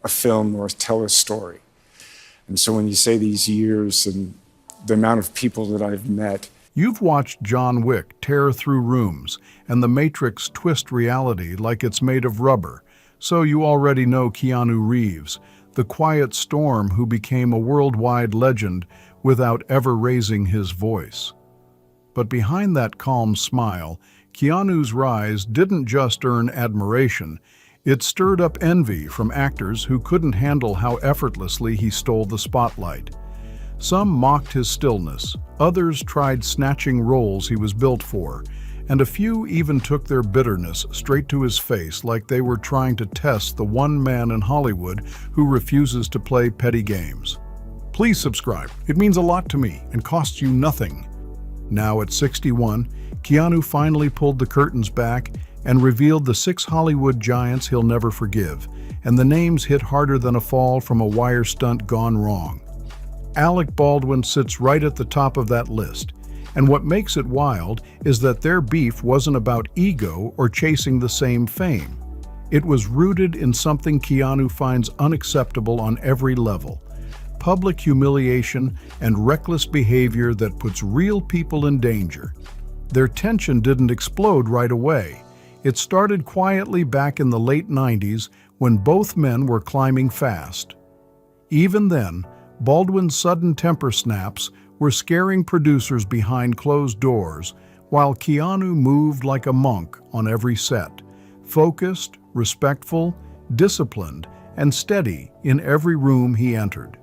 a film or tell a story. And so when you say these years and the amount of people that I've met. You've watched John Wick tear through rooms and The Matrix twist reality like it's made of rubber, so you already know Keanu Reeves, the quiet storm who became a worldwide legend without ever raising his voice. But behind that calm smile, Keanu's rise didn't just earn admiration, it stirred up envy from actors who couldn't handle how effortlessly he stole the spotlight. Some mocked his stillness, others tried snatching roles he was built for, and a few even took their bitterness straight to his face like they were trying to test the one man in Hollywood who refuses to play petty games. Please subscribe. It means a lot to me and costs you nothing. Now at 61, Keanu finally pulled the curtains back and revealed the 6 Hollywood giants he'll never forgive, and the names hit harder than a fall from a wire stunt gone wrong. Alec Baldwin sits right at the top of that list, and what makes it wild is that their beef wasn't about ego or chasing the same fame. It was rooted in something Keanu finds unacceptable on every level: public humiliation and reckless behavior that puts real people in danger. Their tension didn't explode right away. It started quietly back in the late 90s when both men were climbing fast. Even then, Baldwin's sudden temper snaps were scaring producers behind closed doors, while Keanu moved like a monk on every set, focused, respectful, disciplined, and steady in every room he entered.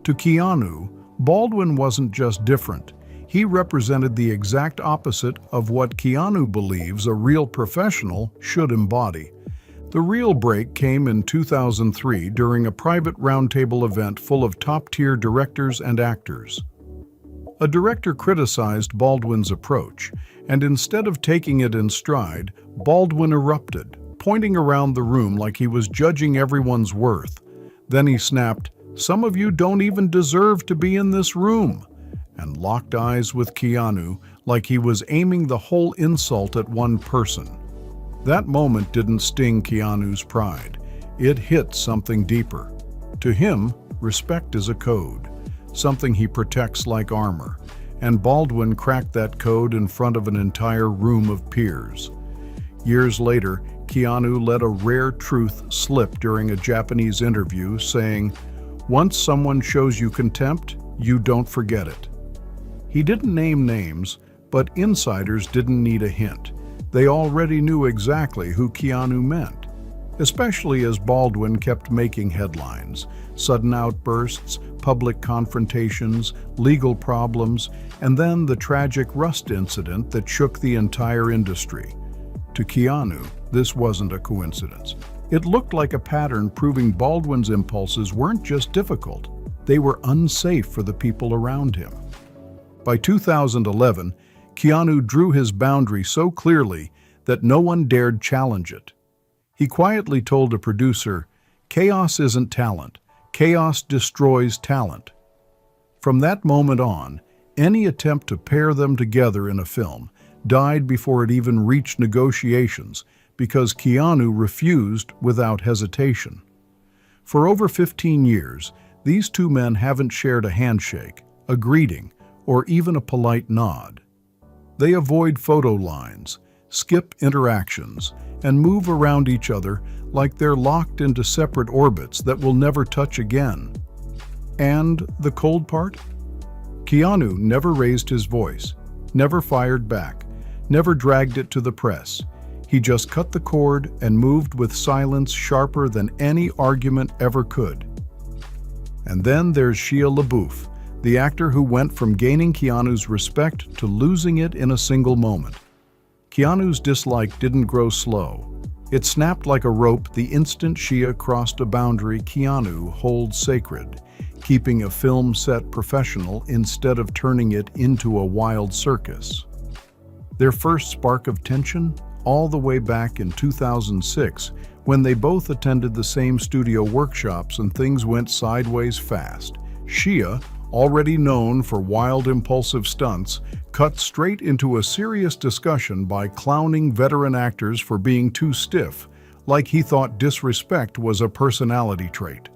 To Keanu, Baldwin wasn't just different. He represented the exact opposite of what Keanu believes a real professional should embody. The real break came in 2003 during a private roundtable event full of top-tier directors and actors. A director criticized Baldwin's approach, and instead of taking it in stride, Baldwin erupted, pointing around the room like he was judging everyone's worth. Then he snapped, "Some of you don't even deserve to be in this room," and locked eyes with Keanu like he was aiming the whole insult at one person. That moment didn't sting Keanu's pride. It hit something deeper. To him, respect is a code, something he protects like armor, and Baldwin cracked that code in front of an entire room of peers. Years later, Keanu let a rare truth slip during a Japanese interview, saying, "Once someone shows you contempt, you don't forget it." He didn't name names, but insiders didn't need a hint. They already knew exactly who Keanu meant, especially as Baldwin kept making headlines: sudden outbursts, public confrontations, legal problems, and then the tragic Rust incident that shook the entire industry. To Keanu, this wasn't a coincidence. It looked like a pattern proving Baldwin's impulses weren't just difficult, they were unsafe for the people around him. By 2011, Keanu drew his boundary so clearly that no one dared challenge it. He quietly told a producer, "Chaos isn't talent. Chaos destroys talent." From that moment on, any attempt to pair them together in a film died before it even reached negotiations because Keanu refused without hesitation. For over 15 years, these two men haven't shared a handshake, a greeting, or even a polite nod. They avoid photo lines, skip interactions, and move around each other like they're locked into separate orbits that will never touch again. And the cold part? Keanu never raised his voice, never fired back, never dragged it to the press. He just cut the cord and moved with silence sharper than any argument ever could. And then there's Shia LaBeouf, the actor who went from gaining Keanu's respect to losing it in a single moment. Keanu's dislike didn't grow slow. It snapped like a rope the instant Shia crossed a boundary Keanu holds sacred, keeping a film set professional instead of turning it into a wild circus. Their first spark of tension? All the way back in 2006, when they both attended the same studio workshops and things went sideways fast. Shia, already known for wild, impulsive stunts, cut straight into a serious discussion by clowning veteran actors for being too stiff, like he thought disrespect was a personality trait.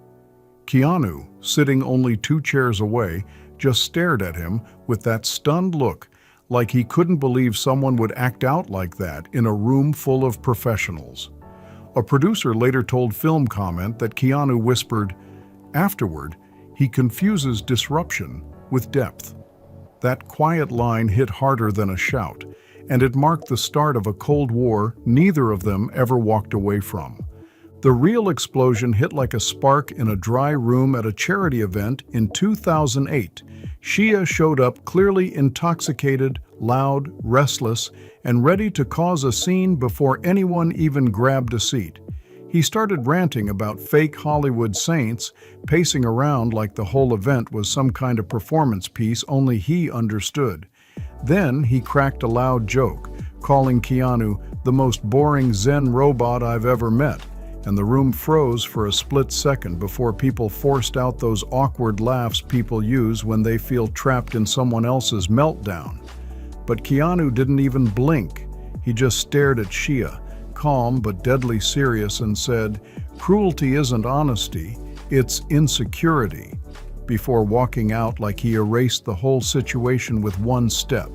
Keanu, sitting only 2 chairs away, just stared at him with that stunned look, like he couldn't believe someone would act out like that in a room full of professionals. A producer later told Film Comment that Keanu whispered, "Afterward, he confuses disruption with depth." That quiet line hit harder than a shout, and it marked the start of a Cold War neither of them ever walked away from. The real explosion hit like a spark in a dry room at a charity event in 2008. Shia showed up clearly intoxicated, loud, restless, and ready to cause a scene before anyone even grabbed a seat. He started ranting about fake Hollywood saints, pacing around like the whole event was some kind of performance piece only he understood. Then he cracked a loud joke, calling Keanu the most boring Zen robot I've ever met, and the room froze for a split second before people forced out those awkward laughs people use when they feel trapped in someone else's meltdown. But Keanu didn't even blink. He just stared at Shia, calm but deadly serious, and said, "Cruelty isn't honesty, it's insecurity," before walking out like he erased the whole situation with one step.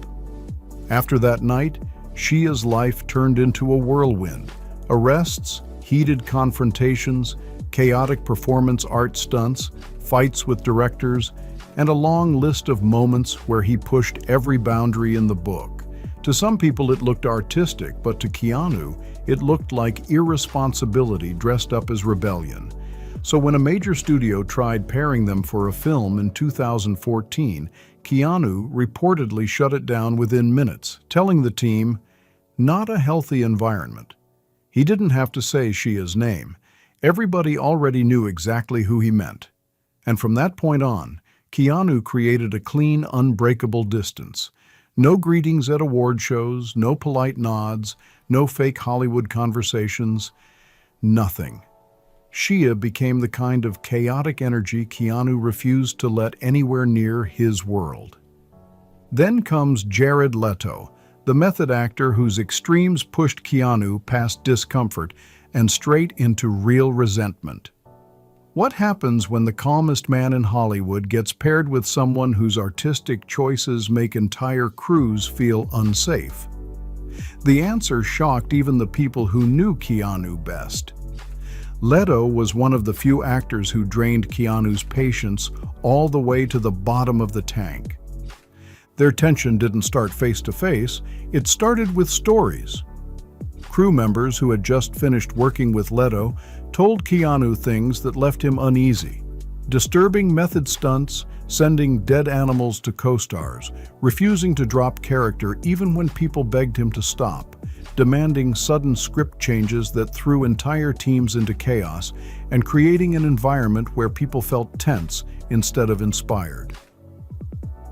After that night, Shia's life turned into a whirlwind. Arrests, heated confrontations, chaotic performance art stunts, fights with directors, and a long list of moments where he pushed every boundary in the book. To some people it looked artistic, but to Keanu, it looked like irresponsibility dressed up as rebellion. So when a major studio tried pairing them for a film in 2014, Keanu reportedly shut it down within minutes, telling the team, "Not a healthy environment." He didn't have to say Shia's name. Everybody already knew exactly who he meant. And from that point on, Keanu created a clean, unbreakable distance. No greetings at award shows, no polite nods, no fake Hollywood conversations, nothing. Shia became the kind of chaotic energy Keanu refused to let anywhere near his world. Then comes Jared Leto, the method actor whose extremes pushed Keanu past discomfort and straight into real resentment. What happens when the calmest man in Hollywood gets paired with someone whose artistic choices make entire crews feel unsafe? The answer shocked even the people who knew Keanu best. Leto was one of the few actors who drained Keanu's patience all the way to the bottom of the tank. Their tension didn't start face-to-face, it started with stories. Crew members who had just finished working with Leto told Keanu things that left him uneasy. Disturbing method stunts, sending dead animals to co-stars, refusing to drop character even when people begged him to stop, demanding sudden script changes that threw entire teams into chaos, and creating an environment where people felt tense instead of inspired.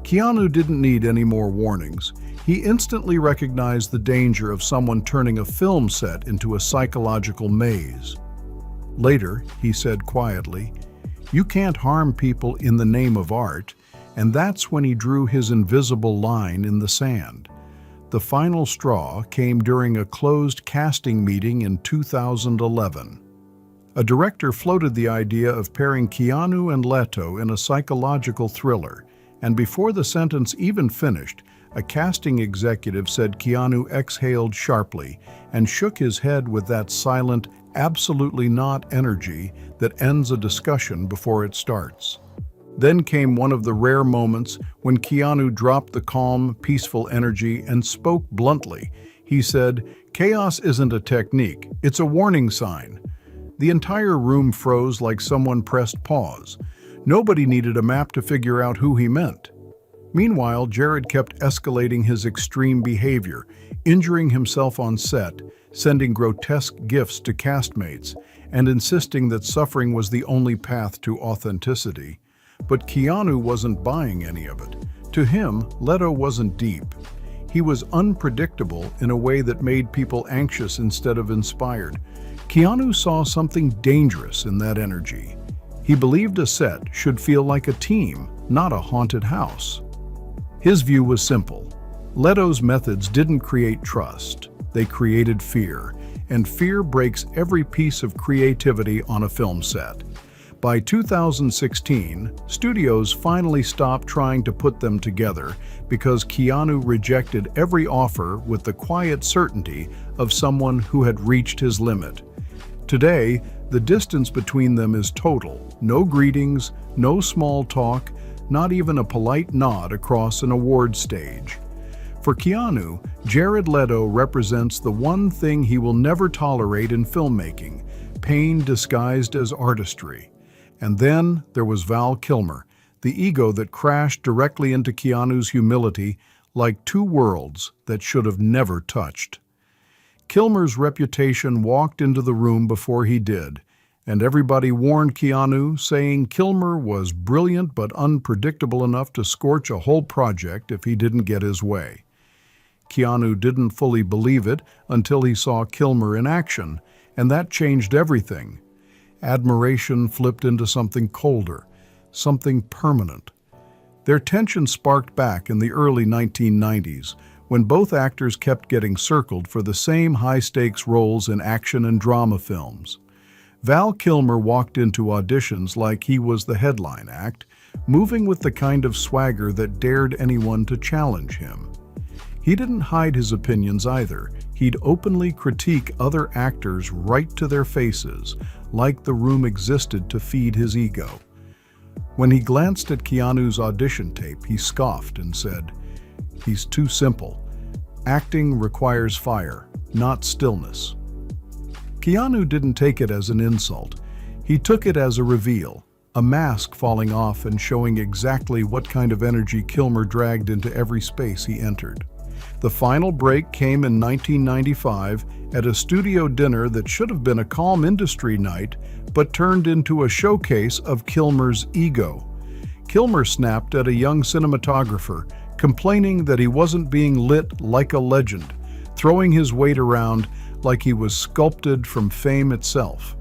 Keanu didn't need any more warnings. He instantly recognized the danger of someone turning a film set into a psychological maze. Later, he said quietly, "You can't harm people in the name of art," and that's when he drew his invisible line in the sand. The final straw came during a closed casting meeting in 2011. A director floated the idea of pairing Keanu and Leto in a psychological thriller, and before the sentence even finished, a casting executive said Keanu exhaled sharply and shook his head with that silent, absolutely not energy that ends a discussion before it starts. Then came one of the rare moments when Keanu dropped the calm, peaceful energy and spoke bluntly. He said, "Chaos isn't a technique, it's a warning sign." The entire room froze like someone pressed pause. Nobody needed a map to figure out who he meant. Meanwhile, Jared kept escalating his extreme behavior, injuring himself on set, sending grotesque gifts to castmates, and insisting that suffering was the only path to authenticity. But Keanu wasn't buying any of it. To him, Leto wasn't deep. He was unpredictable in a way that made people anxious instead of inspired. Keanu saw something dangerous in that energy. He believed a set should feel like a team, not a haunted house. His view was simple. Leto's methods didn't create trust, they created fear, and fear breaks every piece of creativity on a film set. By 2016, studios finally stopped trying to put them together because Keanu rejected every offer with the quiet certainty of someone who had reached his limit. Today, the distance between them is total. No greetings, no small talk, not even a polite nod across an award stage. For Keanu, Jared Leto represents the one thing he will never tolerate in filmmaking: pain disguised as artistry. And then there was Val Kilmer, the ego that crashed directly into Keanu's humility like two worlds that should have never touched. Kilmer's reputation walked into the room before he did, and everybody warned Keanu, saying Kilmer was brilliant but unpredictable enough to scorch a whole project if he didn't get his way. Keanu didn't fully believe it until he saw Kilmer in action, and that changed everything. Admiration flipped into something colder, something permanent. Their tension sparked back in the early 1990s, when both actors kept getting circled for the same high-stakes roles in action and drama films. Val Kilmer walked into auditions like he was the headline act, moving with the kind of swagger that dared anyone to challenge him. He didn't hide his opinions either. He'd openly critique other actors right to their faces, like the room existed to feed his ego. When he glanced at Keanu's audition tape, he scoffed and said, "He's too simple. Acting requires fire, not stillness." Keanu didn't take it as an insult. He took it as a reveal, a mask falling off and showing exactly what kind of energy Kilmer dragged into every space he entered. The final break came in 1995 at a studio dinner that should have been a calm industry night, but turned into a showcase of Kilmer's ego. Kilmer snapped at a young cinematographer, complaining that he wasn't being lit like a legend, throwing his weight around like he was sculpted from fame itself.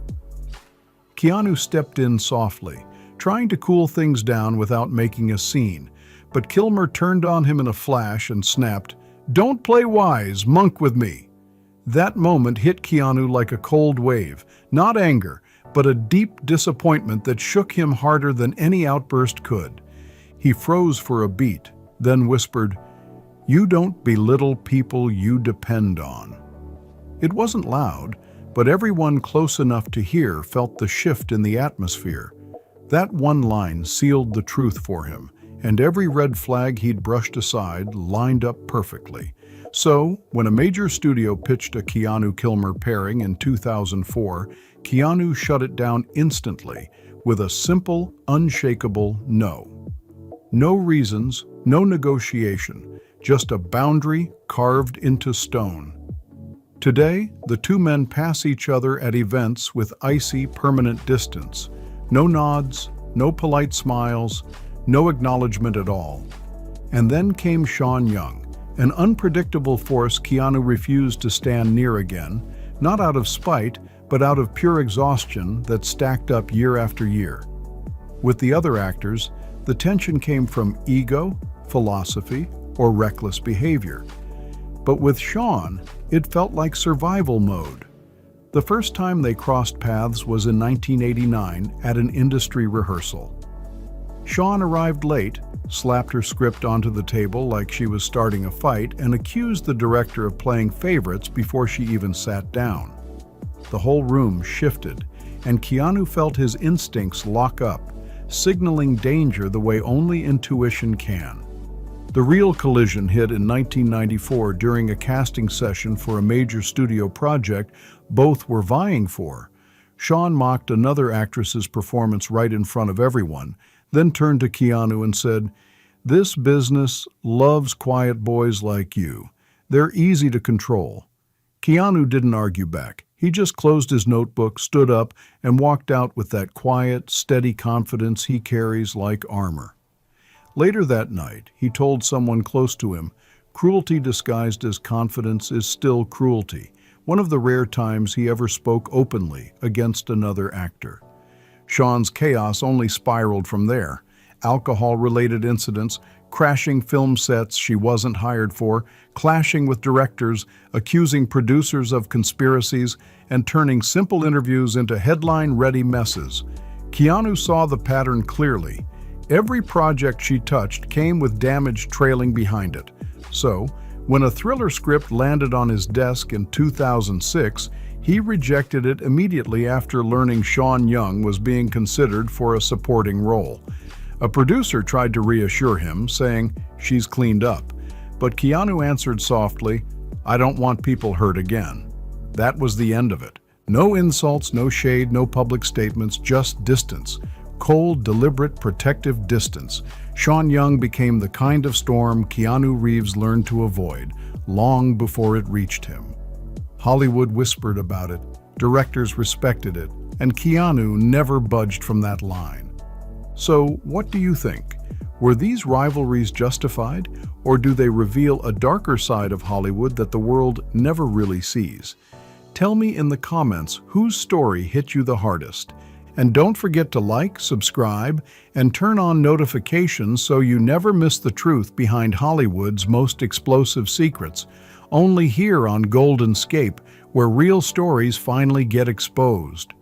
Keanu stepped in softly, trying to cool things down without making a scene, but Kilmer turned on him in a flash and snapped, "Don't play wise, monk with me." That moment hit Keanu like a cold wave, not anger, but a deep disappointment that shook him harder than any outburst could. He froze for a beat, then whispered, "You don't belittle people you depend on." It wasn't loud, but everyone close enough to hear felt the shift in the atmosphere. That one line sealed the truth for him, and every red flag he'd brushed aside lined up perfectly. So, when a major studio pitched a Keanu-Kilmer pairing in 2004, Keanu shut it down instantly with a simple, unshakable no. No reasons, no negotiation, just a boundary carved into stone. Today, the two men pass each other at events with icy, permanent distance. No nods, no polite smiles, no acknowledgement at all. And then came Shaun, an unpredictable force Keanu refused to stand near again, not out of spite, but out of pure exhaustion that stacked up year after year. With the other actors, the tension came from ego, philosophy, or reckless behavior. But with Shaun, it felt like survival mode. The first time they crossed paths was in 1989 at an industry rehearsal. Shaun arrived late, slapped her script onto the table like she was starting a fight, and accused the director of playing favorites before she even sat down. The whole room shifted, and Keanu felt his instincts lock up, signaling danger the way only intuition can. The real collision hit in 1994 during a casting session for a major studio project both were vying for. Shaun mocked another actress's performance right in front of everyone, then turned to Keanu and said, "This business loves quiet boys like you. They're easy to control." Keanu didn't argue back. He just closed his notebook, stood up, and walked out with that quiet, steady confidence he carries like armor. Later that night, he told someone close to him, "Cruelty disguised as confidence is still cruelty," one of the rare times he ever spoke openly against another actor. Shaun's chaos only spiraled from there. alcohol-related incidents, crashing film sets she wasn't hired for, clashing with directors, accusing producers of conspiracies, and turning simple interviews into headline-ready messes. Keanu saw the pattern clearly. Every project she touched came with damage trailing behind it. So, when a thriller script landed on his desk in 2006, he rejected it immediately after learning Shaun Young was being considered for a supporting role. A producer tried to reassure him, saying, "She's cleaned up." But Keanu answered softly, "I don't want people hurt again." That was the end of it. No insults, no shade, no public statements, just distance. Cold, deliberate, protective distance. Shaun Young became the kind of storm Keanu Reeves learned to avoid, long before it reached him. Hollywood whispered about it, directors respected it, and Keanu never budged from that line. So, what do you think? Were these rivalries justified, or do they reveal a darker side of Hollywood that the world never really sees? Tell me in the comments whose story hit you the hardest. And don't forget to like, subscribe, and turn on notifications so you never miss the truth behind Hollywood's most explosive secrets. Only here on Golden Scape, where real stories finally get exposed.